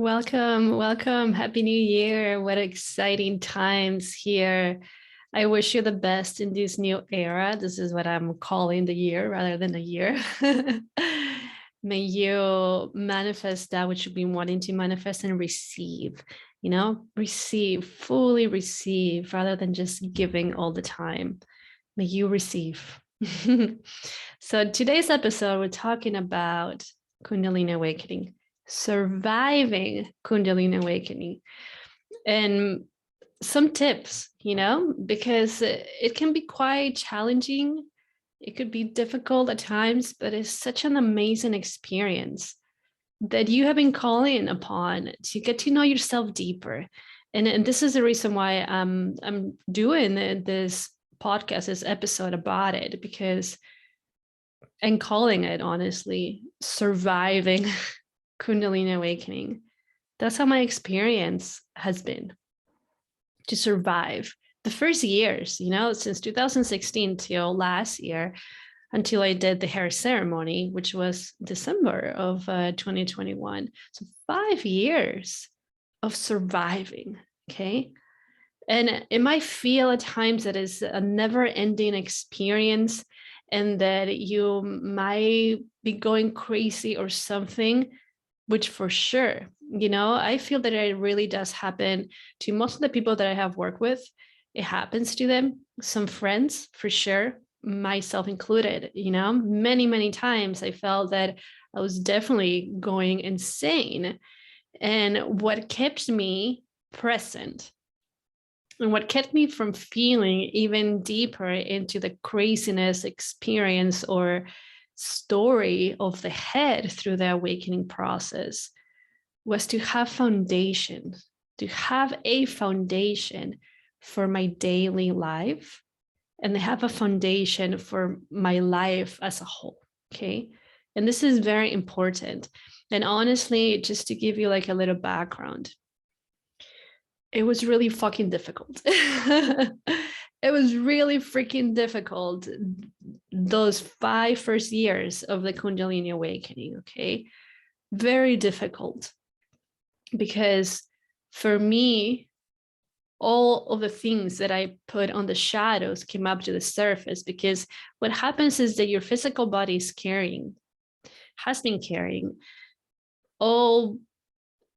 Welcome, welcome. Happy New Year. What exciting times here. I wish you the best in this new era. This is what I'm calling the year rather than a year. May you manifest that which you've been wanting to manifest and receive, receive, fully receive rather than just giving all the time. May you receive. So today's episode, we're talking about Kundalini Awakening. Surviving Kundalini Awakening and some tips, because it can be quite challenging. It could be difficult at times, but it's such an amazing experience that you have been calling upon to get to know yourself deeper. And this is the reason why I'm doing this podcast, this episode about it, because and calling it, honestly, surviving Kundalini Awakening. That's how my experience has been, to survive the first years, since 2016 till last year, until I did the hair ceremony, which was December of 2021. So 5 years of surviving, okay? And it might feel at times that it's a never-ending experience and that you might be going crazy or something, which for sure, I feel that it really does happen to most of the people that I have worked with. It happens to them, some friends for sure, myself included, many, many times I felt that I was definitely going insane. And what kept me present and what kept me from feeling even deeper into the craziness experience or story of the head through the awakening process was to have foundation, to have a foundation for my daily life and have a foundation for my life as a whole, okay? And this is very important. And honestly, just to give you like a little background, it was really fucking difficult. It was really freaking difficult, those 5 first years of the Kundalini Awakening, okay? Very difficult. Because for me, all of the things that I put on the shadows came up to the surface, because what happens is that your physical body has been carrying all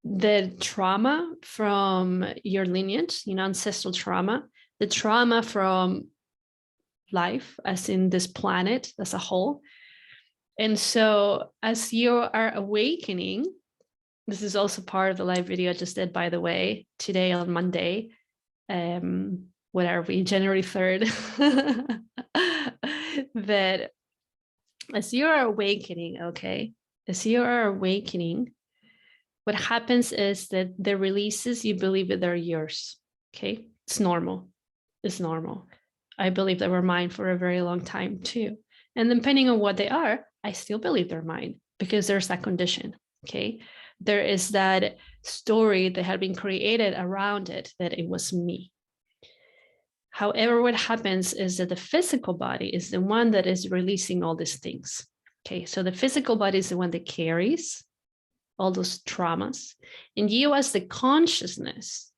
the trauma from your lineage, ancestral trauma, the trauma from life, as in this planet as a whole. And so as you are awakening, this is also part of the live video I just did, by the way, today on Monday, what are we, January 3rd, that as you are awakening, okay, as you are awakening, what happens is that the releases, you believe that they're yours, okay? It's normal. It's normal. I believe they were mine for a very long time too. And depending on what they are, I still believe they're mine because there's that condition, okay? There is that story that had been created around it, that it was me. However, what happens is that the physical body is the one that is releasing all these things, okay? So the physical body is the one that carries all those traumas. And you as the consciousness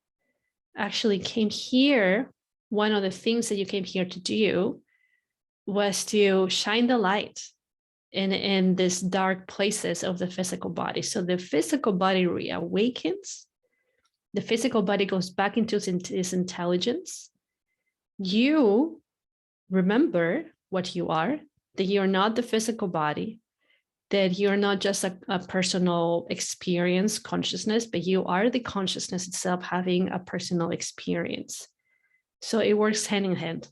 actually came here. One of the things that you came here to do was to shine the light in these dark places of the physical body. So the physical body reawakens. The physical body goes back into its intelligence. You remember what you are, that you're not the physical body, that you're not just a personal experience consciousness, but you are the consciousness itself having a personal experience. So it works hand in hand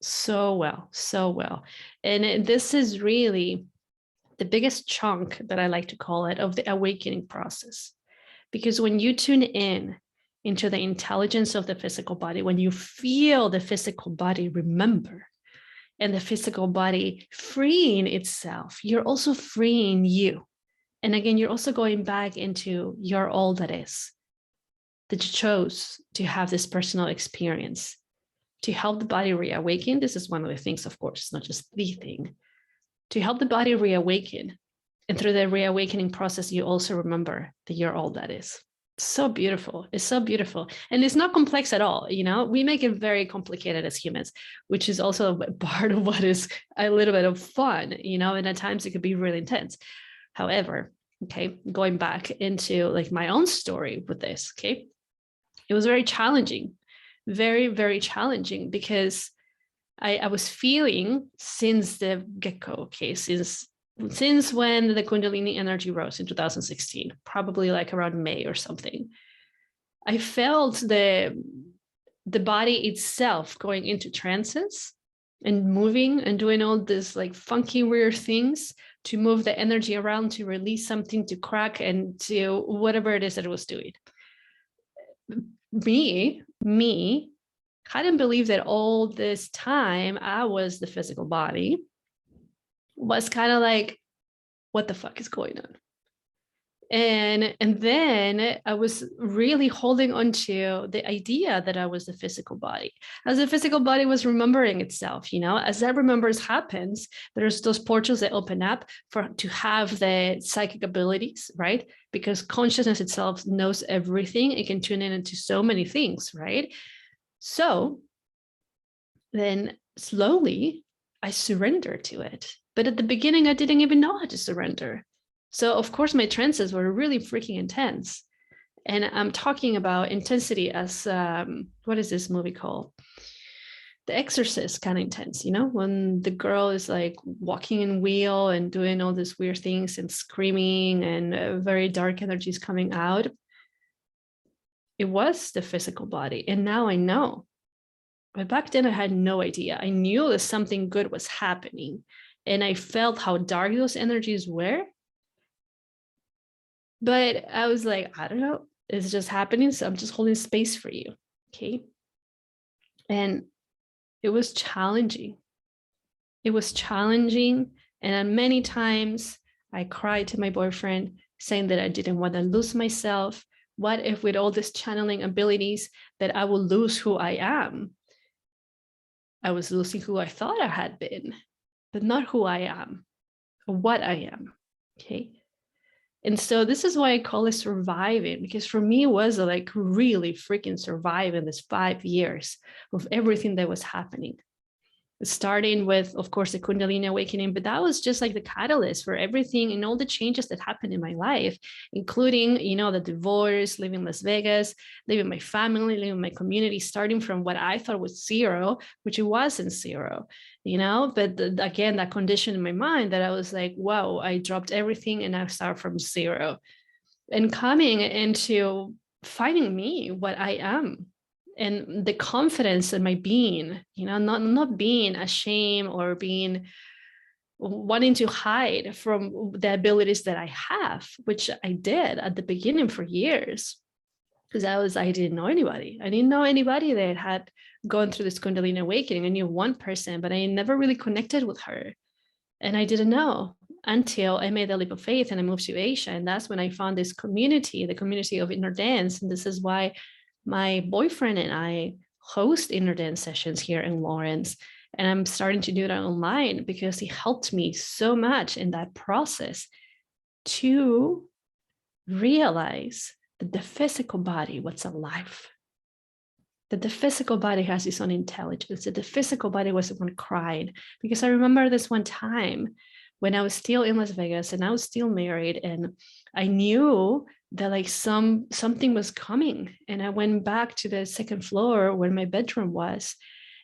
so well, so well. And this is really the biggest chunk, that I like to call it, of the awakening process. Because when you tune in into the intelligence of the physical body, when you feel the physical body remember, and the physical body freeing itself, you're also freeing you. And again, you're also going back into your all that is, that you chose to have this personal experience to help the body reawaken. This is one of the things, of course, not just the thing, to help the body reawaken. And through the reawakening process, you also remember that you're all that is. It's so beautiful. It's so beautiful. And it's not complex at all. You know, we make it very complicated as humans, which is also part of what is a little bit of fun, you know, and at times it could be really intense. However, okay, going back into like my own story with this, okay, it was very challenging, very, very challenging, because I was feeling since the get-go, okay, since when the Kundalini energy rose in 2016, probably like around May or something, I felt the body itself going into trances and moving and doing all this like funky, weird things to move the energy around, to release something, to crack, and to whatever it is that it was doing. Me, hadn't believed that all this time I was the physical body, was kind of like, what the fuck is going on? And then I was really holding on to the idea that I was the physical body, as the physical body was remembering itself, you know, as that remembers happens, there's those portals that open up to have the psychic abilities, right? Because consciousness itself knows everything. It can tune in into so many things, right? So then slowly I surrendered to it. But at the beginning, I didn't even know how to surrender. So of course, my trances were really freaking intense. And I'm talking about intensity as, what is this movie called? The Exorcist kind of intense, you know, when the girl is like walking in wheel and doing all these weird things and screaming and very dark energies coming out. It was the physical body. And now I know. But back then I had no idea. I knew that something good was happening. And I felt how dark those energies were. But I was like, I don't know, it's just happening. So I'm just holding space for you. Okay. And it was challenging. It was challenging. And many times I cried to my boyfriend saying that I didn't want to lose myself. What if with all these channeling abilities that I will lose who I am? I was losing who I thought I had been, but not who I am or what I am. Okay. And so this is why I call it surviving, because for me, it was like really freaking surviving this 5 years of everything that was happening. Starting with, of course, the Kundalini Awakening, but that was just like the catalyst for everything and all the changes that happened in my life, including, you know, the divorce, leaving Las Vegas, leaving my family, leaving my community, starting from what I thought was zero, which it wasn't zero, you know, but again, that condition in my mind that I was like, wow, I dropped everything and I start from zero, and coming into finding me, what I am, and the confidence in my being, you know, not being ashamed or being wanting to hide from the abilities that I have, which I did at the beginning for years, because I didn't know anybody. I didn't know anybody that had gone through this Kundalini Awakening. I knew one person, but I never really connected with her. And I didn't know until I made the leap of faith and I moved to Asia. And that's when I found this community, the community of inner dance. And this is why my boyfriend and I host inner dance sessions here in Lawrence. And I'm starting to do that online because he helped me so much in that process to realize that the physical body was alive, that the physical body has its own intelligence, that the physical body was the one crying. Because I remember this one time when I was still in Las Vegas and I was still married, and I knew that like something was coming. And I went back to the second floor where my bedroom was,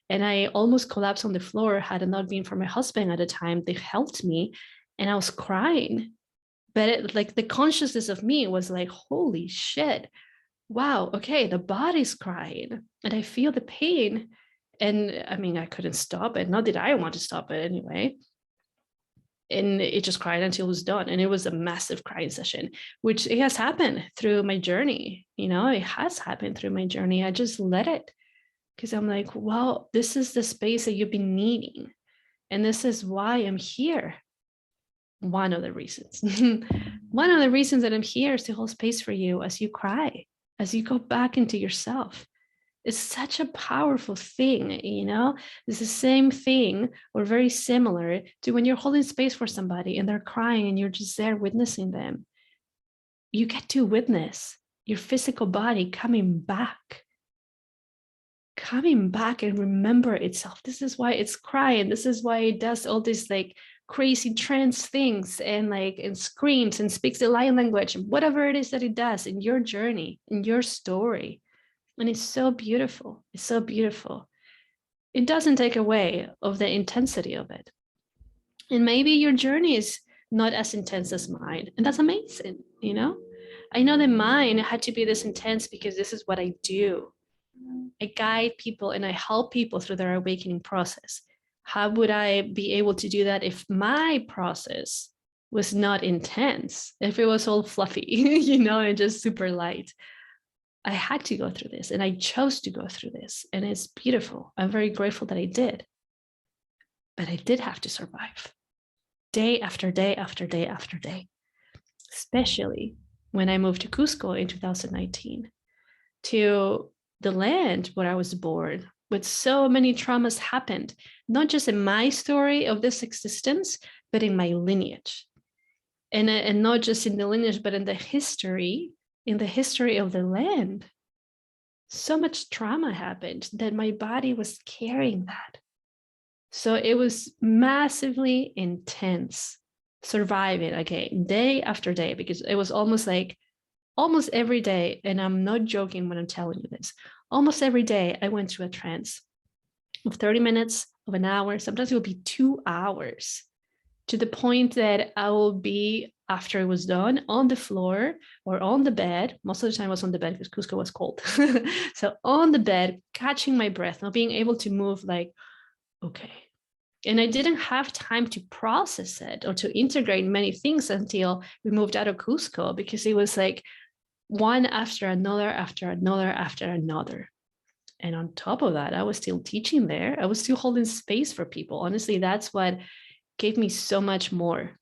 and I almost collapsed on the floor had it not been for my husband at the time. They helped me, and I was crying. But like the consciousness of me was like, holy shit, wow, okay, the body's crying and I feel the pain. And I mean, I couldn't stop it. Not that I want to stop it anyway. And it just cried until it was done. And it was a massive crying session, which it has happened through my journey. You know, it has happened through my journey. I just let it, because I'm like, well, this is the space that you've been needing. And this is why I'm here. One of the reasons. One of the reasons that I'm here is to hold space for you as you cry, as you go back into yourself. It's such a powerful thing, It's the same thing or very similar to when you're holding space for somebody and they're crying and you're just there witnessing them. You get to witness your physical body coming back and remember itself. This is why it's crying. This is why it does all these like crazy trance things and screams and speaks the lion language and whatever it is that it does in your journey, in your story. And it's so beautiful. It's so beautiful. It doesn't take away of the intensity of it. And maybe your journey is not as intense as mine. And that's amazing, I know that mine had to be this intense because this is what I do. I guide people and I help people through their awakening process. How would I be able to do that if my process was not intense, if it was all fluffy, and just super light? I had to go through this and I chose to go through this, and it's beautiful. I'm very grateful that I did. But I did have to survive day after day after day after day, especially when I moved to Cusco in 2019 to the land where I was born, with so many traumas happened, not just in my story of this existence, but in my lineage. And not just in the lineage, but in the history of the land. So much trauma happened that my body was carrying that. So it was massively intense surviving again, day after day, because it was almost every day, and I'm not joking when I'm telling you this, almost every day I went through a trance of 30 minutes, of an hour, sometimes it would be 2 hours, to the point that I will be, after it was done, on the floor or on the bed. Most of the time I was on the bed because Cusco was cold. So on the bed, catching my breath, not being able to move, like, okay. And I didn't have time to process it or to integrate many things until we moved out of Cusco, because it was like one after another, after another, after another. And on top of that, I was still teaching there. I was still holding space for people. Honestly, that's what gave me so much more,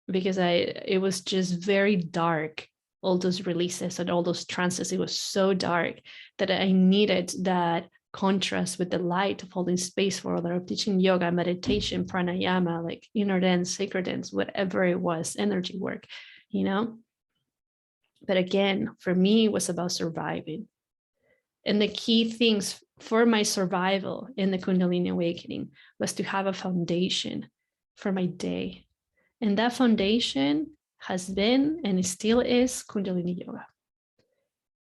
because it was just very dark. All those releases and all those trances, it was so dark that I needed that contrast with the light of holding space for other, of teaching yoga, meditation, pranayama, like inner dance, sacred dance, whatever it was, energy work, But again, for me, it was about surviving. And the key things for my survival in the Kundalini Awakening was to have a foundation for my day. And that foundation has been, and it still is, Kundalini Yoga.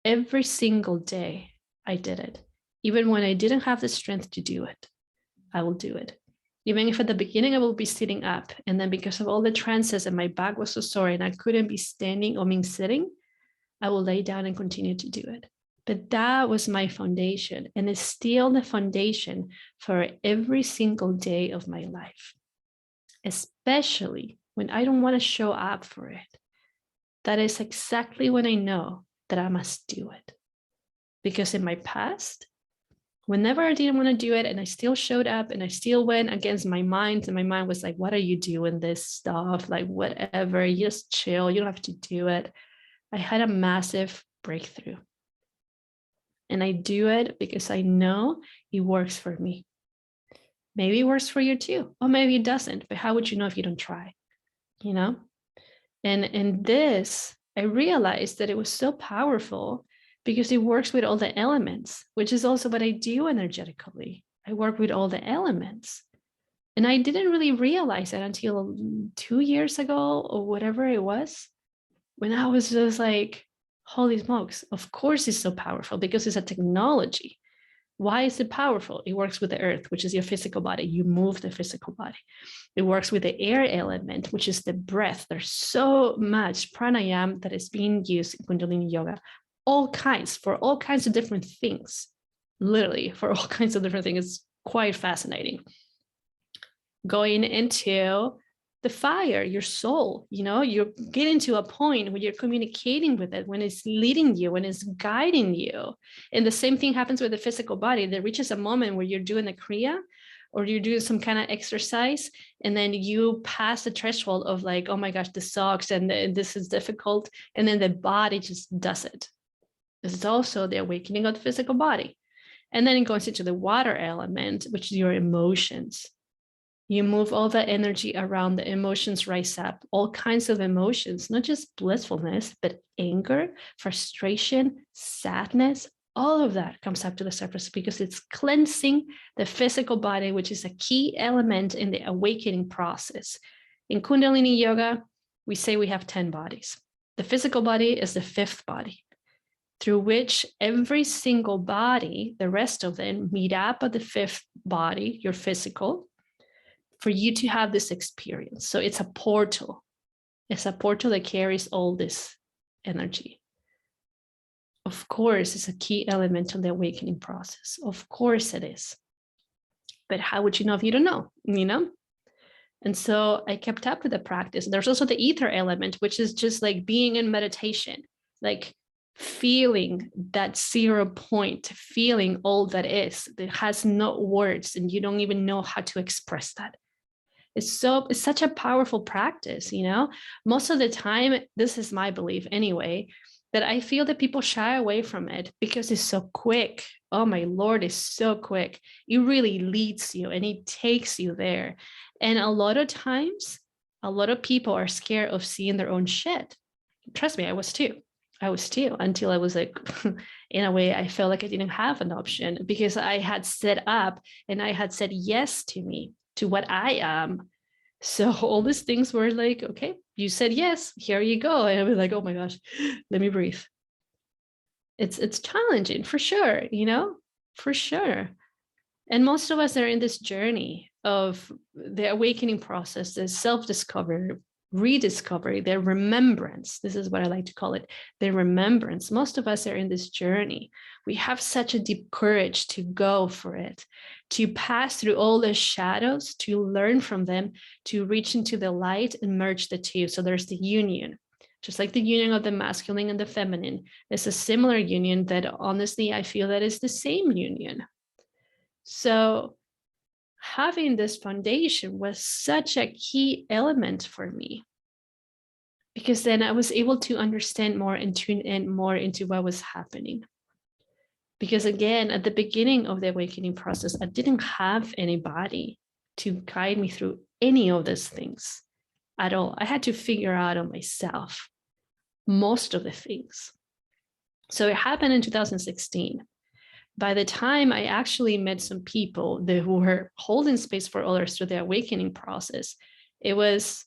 Every single day I did it. Even when I didn't have the strength to do it, I will do it. Even if at the beginning I will be sitting up, and then because of all the trances and my back was so sore and I couldn't be standing or sitting, I will lay down and continue to do it. But that was my foundation, and it's still the foundation for every single day of my life, especially when I don't want to show up for it. That is exactly when I know that I must do it. Because in my past, whenever I didn't want to do it and I still showed up and I still went against my mind, and my mind was like, what are you doing this stuff? Like, whatever, you just chill, you don't have to do it. I had a massive breakthrough. And I do it because I know it works for me. Maybe it works for you too, or maybe it doesn't, but how would you know if you don't try? And this, I realized that it was so powerful because it works with all the elements, which is also what I do energetically. I work with all the elements. And I didn't really realize that until 2 years ago or whatever it was, when I was just like, holy smokes, of course it's so powerful, because it's a technology. Why is it powerful? It works with the earth, which is your physical body. You move the physical body. It works with the air element, which is the breath. There's so much pranayama that is being used in Kundalini Yoga, for all kinds of different things, literally for all kinds of different things. It's quite fascinating. Going into the fire, your soul, you're getting to a point where you're communicating with it, when it's leading you, when it's guiding you. And the same thing happens with the physical body. There reaches a moment where you're doing a kriya or you're doing some kind of exercise, and then you pass the threshold of like, oh my gosh, this sucks and this is difficult. And then the body just does it. This is also the awakening of the physical body. And then it goes into the water element, which is your emotions. You move all the energy around, the emotions rise up, all kinds of emotions, not just blissfulness, but anger, frustration, sadness, all of that comes up to the surface because it's cleansing the physical body, which is a key element in the awakening process. In Kundalini Yoga, we say we have 10 bodies. The physical body is the 5th body, through which every single body, the rest of them, meet up at the 5th body, your physical, for you to have this experience. So it's a portal. It's a portal that carries all this energy. Of course, it's a key element of the awakening process. Of course it is. But how would you know if you don't know, you know? And so I kept up with the practice. There's also the ether element, which is just like being in meditation, like feeling that 0 point, feeling all that is, that has no words, and you don't even know how to express that. It's such a powerful practice, you know? Most of the time, this is my belief anyway, that I feel that people shy away from it because it's so quick. Oh my Lord, it's so quick. It really leads you and it takes you there. And a lot of times, a lot of people are scared of seeing their own shit. Trust me, I was too. Until I was like, in a way, I felt like I didn't have an option because I had set up and I had said yes to me, to what I am. So all these things were like, okay, you said yes, here you go. And I was like, oh my gosh, let me breathe. It's challenging for sure, you know, for sure. And most of us are in this journey of the awakening process, the self-discovery, rediscovery, the remembrance. This is what I like to call it, the remembrance. Most of us are in this journey. We have such a deep courage to go for it, to pass through all the shadows, to learn from them, to reach into the light and merge the two. So there's the union. Just like the union of the masculine and the feminine, it's a similar union that honestly, I feel that is the same union. So having this foundation was such a key element for me, because then I was able to understand more and tune in more into what was happening. Because again, at the beginning of the awakening process, I didn't have anybody to guide me through any of these things at all. I had to figure out on myself most of the things. So it happened in 2016. By the time I actually met some people that were holding space for others through the awakening process, it was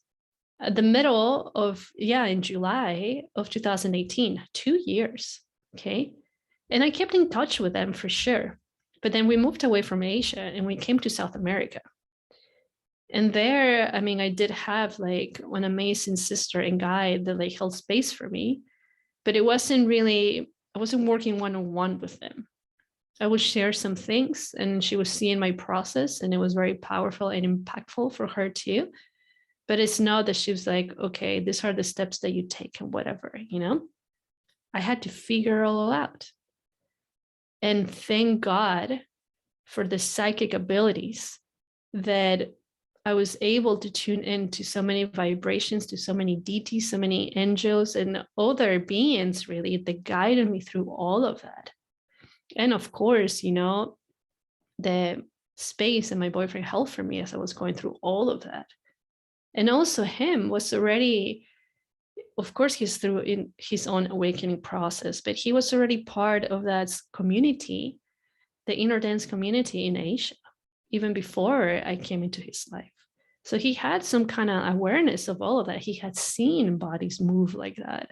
at the middle of, in July of 2018, 2 years, okay? And I kept in touch with them for sure. But then we moved away from Asia and we came to South America. And there, I mean, I did have like an amazing sister and guide that like held space for me, but it wasn't really, I wasn't working one-on-one with them. I would share some things and she was seeing my process and it was very powerful and impactful for her too. But it's not that she was like, okay, these are the steps that you take and whatever, you know? I had to figure it all out. And thank God for the psychic abilities that I was able to tune into so many vibrations, to so many deities, so many angels and other beings really that guided me through all of that. And of course, you know, the space and my boyfriend held for me as I was going through all of that. And also him was already, of course, he's through in his own awakening process, but he was already part of that community, the inner dance community in Asia, even before I came into his life. So he had some kind of awareness of all of that. He had seen bodies move like that,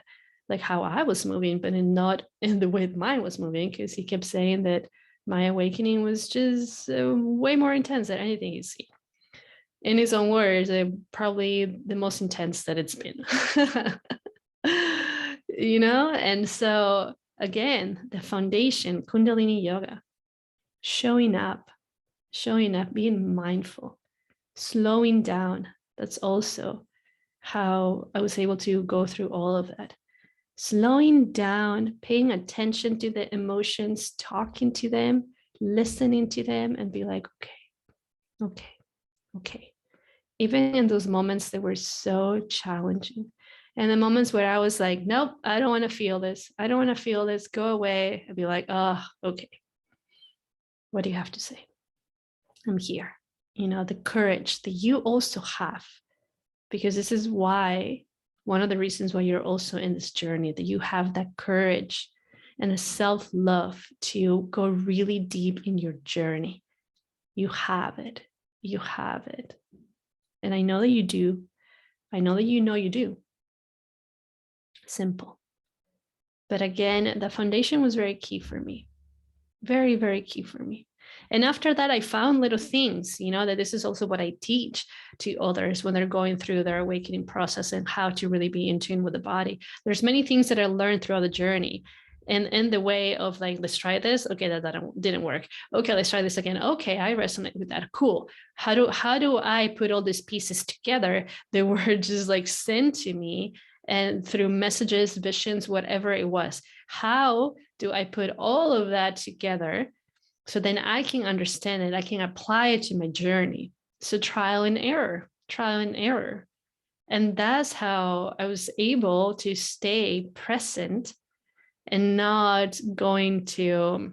like how I was moving, but not in the way mine was moving, because he kept saying that my awakening was just way more intense than anything he's seen. In his own words, probably the most intense that it's been. You know? And so again, the foundation, Kundalini Yoga, showing up, being mindful, slowing down. That's also how I was able to go through all of that. Slowing down, paying attention to the emotions, talking to them, listening to them, and be like, okay. Even in those moments that were so challenging. And the moments where I was like, nope, I don't want to feel this. Go away. I'd be like, oh, okay. What do you have to say? I'm here. The courage that you also have, because this is why, one of the reasons why you're also in this journey, that you have that courage and a self-love to go really deep in your journey. You have it. You have it. And I know that you do. I know that you do. Simple. But again, the foundation was very key for me. Very, very key for me. And after that, I found little things, that this is also what I teach to others when they're going through their awakening process and how to really be in tune with the body. There's many things that I learned throughout the journey. And in the way of like, let's try this. Okay, that didn't work. Okay, let's try this again. Okay, I resonate with that. Cool. How do I put all these pieces together that were just like sent to me, and through messages, visions, whatever it was? How do I put all of that together so then I can understand it? I can apply it to my journey. So trial and error. And that's how I was able to stay present and not going to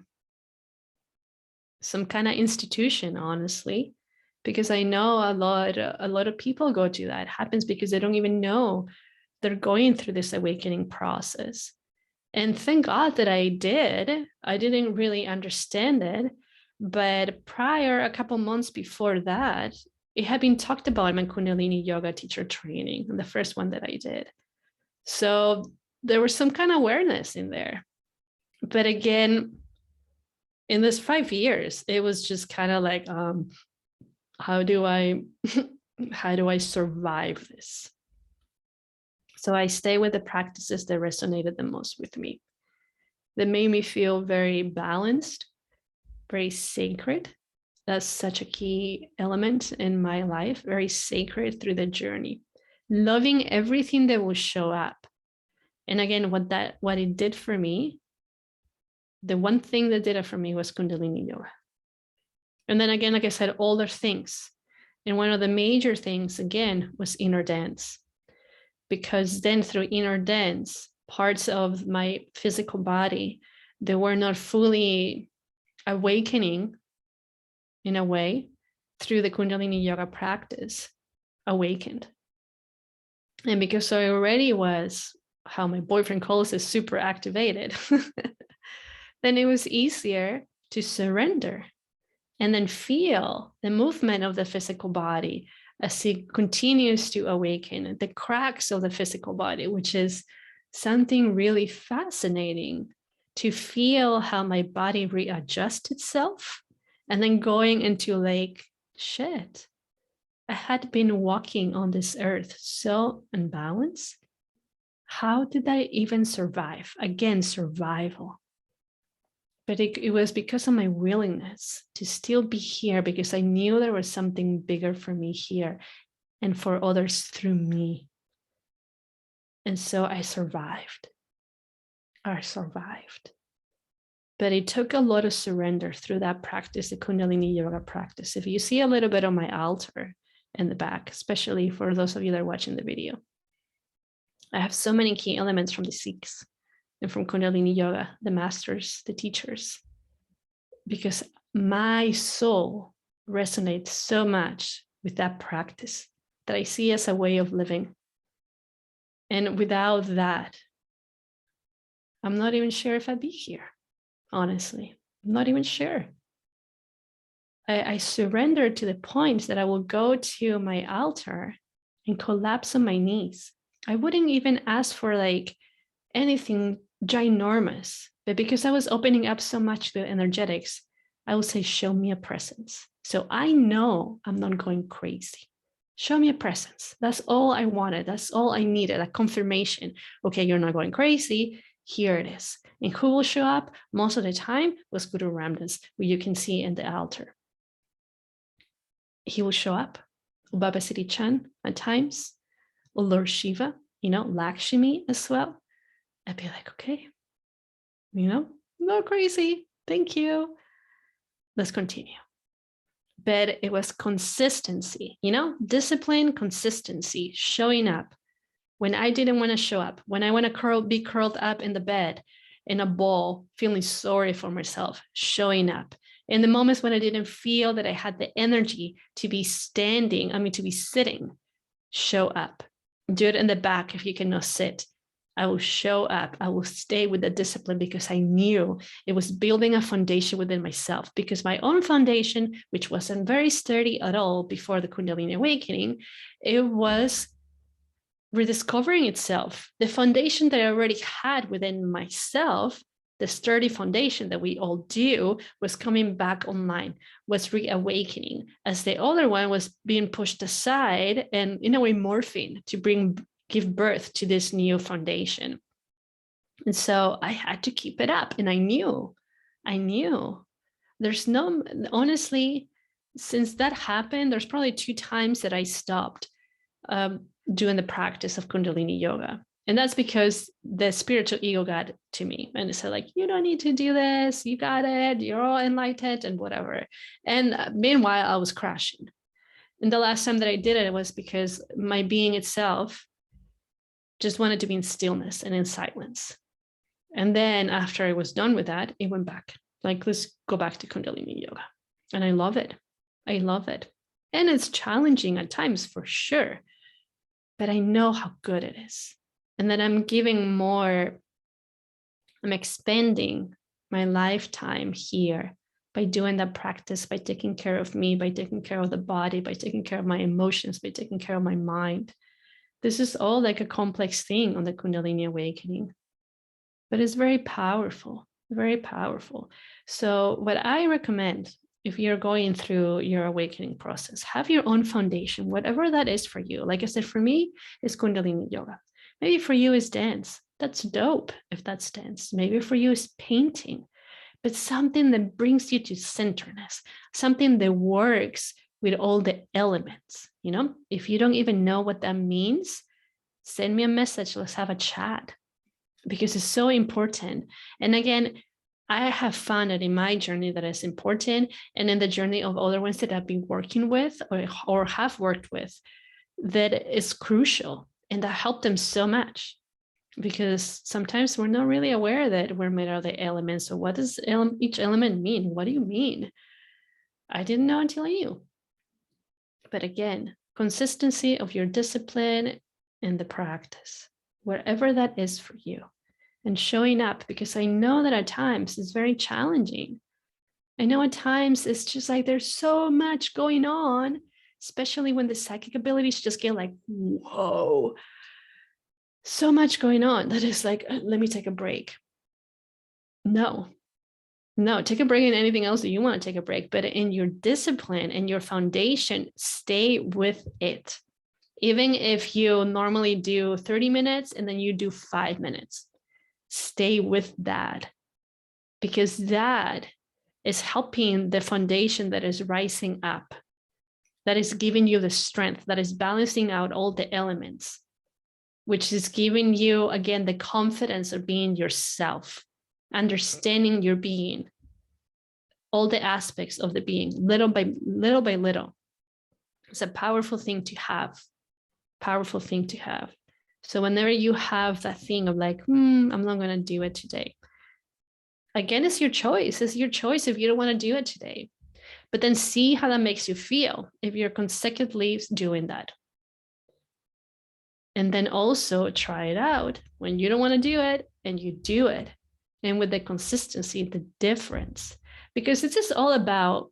some kind of institution, honestly, because I know a lot of people go to that. It happens because they don't even know they're going through this awakening process. And thank God that I did. I didn't really understand it, but prior, a couple months before that, it had been talked about in my Kundalini yoga teacher training, the first one that I did. So there was some kind of awareness in there. But again, in this 5 years, it was just kind of like, how do I survive this? So I stay with the practices that resonated the most with me, that made me feel very balanced, very sacred. That's such a key element in my life, very sacred through the journey, loving everything that will show up. And again, what it did for me, the one thing that did it for me was Kundalini yoga. And then again, like I said, older things. And one of the major things, again, was inner dance. Because then through inner dance, parts of my physical body that were not fully awakening in a way through the Kundalini yoga practice awakened. And because I already was, how my boyfriend calls it, super activated, then it was easier to surrender and then feel the movement of the physical body as it continues to awaken, the cracks of the physical body, which is something really fascinating, to feel how my body readjusts itself, and then going into like, shit, I had been walking on this earth so unbalanced. How did I even survive? Again, survival. But it was because of my willingness to still be here, because I knew there was something bigger for me here and for others through me. And so I survived. But it took a lot of surrender through that practice, the Kundalini yoga practice. If you see a little bit of my altar in the back, especially for those of you that are watching the video, I have so many key elements from the Sikhs and from Kundalini yoga, the masters, the teachers, because my soul resonates so much with that practice that I see as a way of living. And without that, I'm not even sure if I'd be here, honestly. I'm not even sure. I surrendered to the point that I will go to my altar and collapse on my knees. I wouldn't even ask for like anything ginormous, but because I was opening up so much to the energetics, I would say, show me a presence. So I know I'm not going crazy. Show me a presence. That's all I wanted. That's all I needed, a confirmation. Okay, you're not going crazy. Here it is. And who will show up? Most of the time was Guru Ramdas, who you can see in the altar. He will show up. Baba Siri Chan at times, or Lord Shiva, Lakshmi as well. I'd be like, okay, not crazy. Thank you. Let's continue. But it was consistency, discipline, consistency, showing up when I didn't want to show up, when I want to be curled up in the bed in a ball, feeling sorry for myself, showing up. In the moments when I didn't feel that I had the energy to be to be sitting, show up. Do it in the back if you cannot sit. I will show up. I will stay with the discipline because I knew it was building a foundation within myself, because my own foundation, which wasn't very sturdy at all before the Kundalini Awakening, it was rediscovering itself. The foundation that I already had within myself, the sturdy foundation that we all do, was coming back online, was reawakening, as the other one was being pushed aside and in a way morphing to give birth to this new foundation. And so I had to keep it up. And I knew there's no, honestly, since that happened, there's probably 2 times that I stopped doing the practice of Kundalini yoga. And that's because the spiritual ego got to me and it said, like, you don't need to do this, you got it, you're all enlightened and whatever. And meanwhile, I was crashing. And the last time that I did it was because my being itself just wanted to be in stillness and in silence. And then after I was done with that, it went back. Like, let's go back to Kundalini yoga. And I love it. I love it. And it's challenging at times for sure, but I know how good it is. And then I'm expanding my lifetime here by doing that practice, by taking care of me, by taking care of the body, by taking care of my emotions, by taking care of my mind. This is all like a complex thing on the Kundalini Awakening, but it's very powerful, very powerful. So what I recommend, if you're going through your awakening process, have your own foundation, whatever that is for you. Like I said, for me, it's Kundalini yoga. Maybe for you is dance. That's dope if that's dance. Maybe for you is painting, but something that brings you to centerness, something that works with all the elements. You know, if you don't even know what that means, send me a message. Let's have a chat, because it's so important. And again, I have found it in my journey that is important, and in the journey of other ones that I've been working with or have worked with, that is crucial. And that helped them so much, because sometimes we're not really aware that we're made of the elements. So what does each element mean? What do you mean? I didn't know until I knew. But again, consistency of your discipline and the practice, wherever that is for you, and showing up, because I know that at times it's very challenging. I know at times it's just like there's so much going on, especially when the psychic abilities just get like, whoa, so much going on that is like, let me take a break. No, take a break in anything else that you want to take a break, but in your discipline and your foundation, stay with it. Even if you normally do 30 minutes and then you do 5 minutes, stay with that, because that is helping the foundation that is rising up, that is giving you the strength, that is balancing out all the elements, which is giving you, again, the confidence of being yourself, understanding your being, all the aspects of the being, little by little. It's a powerful thing to have, powerful thing to have. So whenever you have that thing of like, I'm not going to do it today. Again, it's your choice. It's your choice if you don't want to do it today. But then see how that makes you feel if you're consecutively doing that. And then also try it out when you don't want to do it and you do it. And with the consistency, the difference. Because it's just all about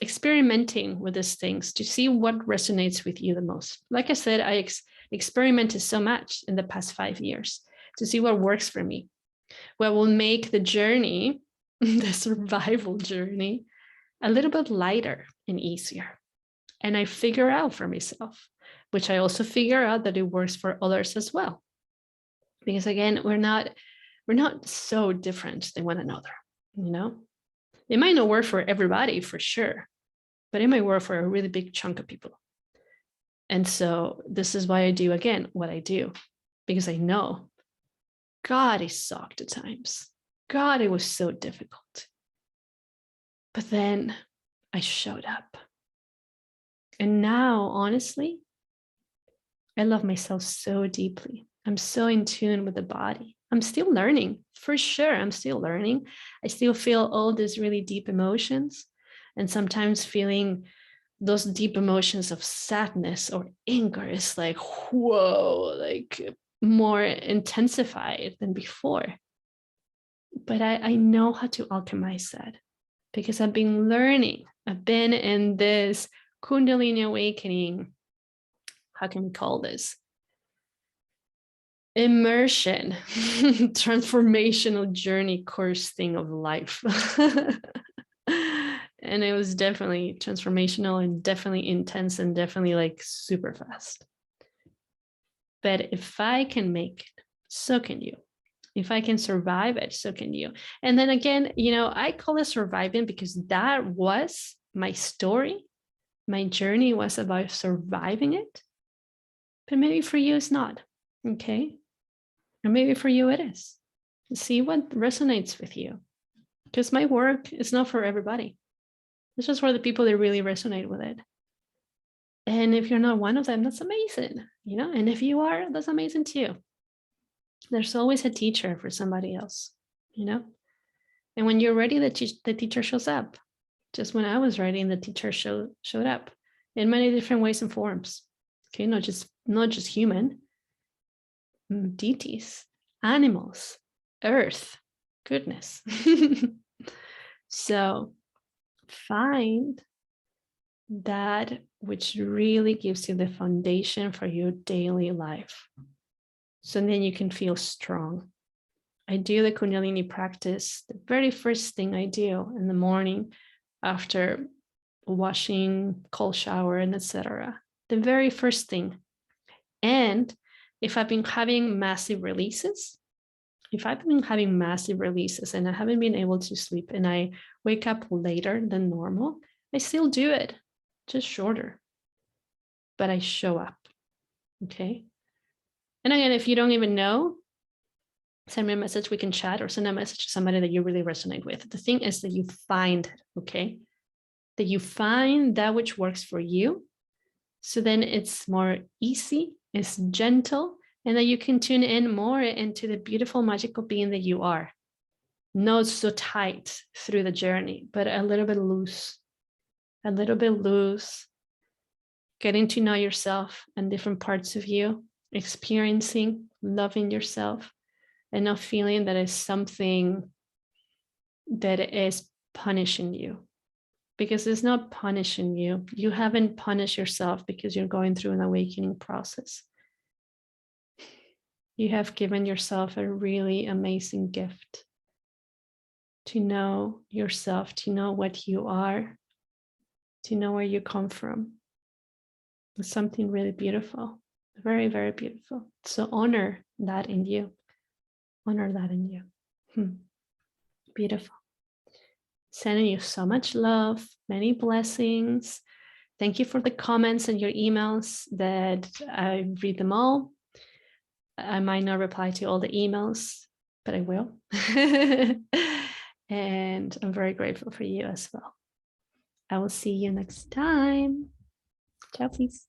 experimenting with these things to see what resonates with you the most. Like I said, I experimented so much in the past 5 years to see what works for me, what will make the journey, the survival journey, a little bit lighter and easier. And I figure out for myself, which I also figure out that it works for others as well. Because again, we're not so different than one another, you know? It might not work for everybody for sure, but it might work for a really big chunk of people. And so this is why I do, again, what I do, because I know, God, it sucked at times. God, it was so difficult. But then I showed up. And now, honestly, I love myself so deeply. I'm so in tune with the body. I'm still learning, for sure. I'm still learning. I still feel all these really deep emotions, and sometimes feeling those deep emotions of sadness or anger is like, whoa, like more intensified than before. But I know how to alchemize that because I've been learning. I've been in this Kundalini Awakening. How can we call this? Immersion, transformational journey course thing of life. And it was definitely transformational and definitely intense and definitely like super fast. But if I can make it, so can you. If I can survive it, so can you. And then again, you know, I call it surviving because that was my story. My journey was about surviving it. But maybe for you, it's not. Okay. Or maybe for you, it is. See what resonates with you. Because my work is not for everybody. It's just for the people that really resonate with it. And if you're not one of them, that's amazing, you know? And if you are, that's amazing too. There's always a teacher for somebody else, you know? And when you're ready, the teacher shows up. Just when I was ready, the teacher showed up in many different ways and forms. Okay, not just human, deities, animals, earth, goodness. So find that which really gives you the foundation for your daily life. So then you can feel strong. I do the Kundalini practice. The very first thing I do in the morning after washing, cold shower, and etc. The very first thing. And if I've been having massive releases, and I haven't been able to sleep and I wake up later than normal, I still do it, just shorter. But I show up. Okay. And again, if you don't even know, send me a message, we can chat, or send a message to somebody that you really resonate with. The thing is that you find it, okay? That you find that which works for you. So then it's more easy, it's gentle, and that you can tune in more into the beautiful, magical being that you are. Not so tight through the journey, but a little bit loose, getting to know yourself and different parts of you, experiencing, loving yourself, and not feeling that it's something that is punishing you. Because it's not punishing you. You haven't punished yourself because you're going through an awakening process. You have given yourself a really amazing gift to know yourself, to know what you are, to know where you come from. It's something really beautiful, very, very beautiful. So honor that in you. Honor that in you. Beautiful. Sending you so much love, many blessings. Thank you for the comments and your emails that I read them all. I might not reply to all the emails, but I will. And I'm very grateful for you as well. I will see you next time. Ciao, please.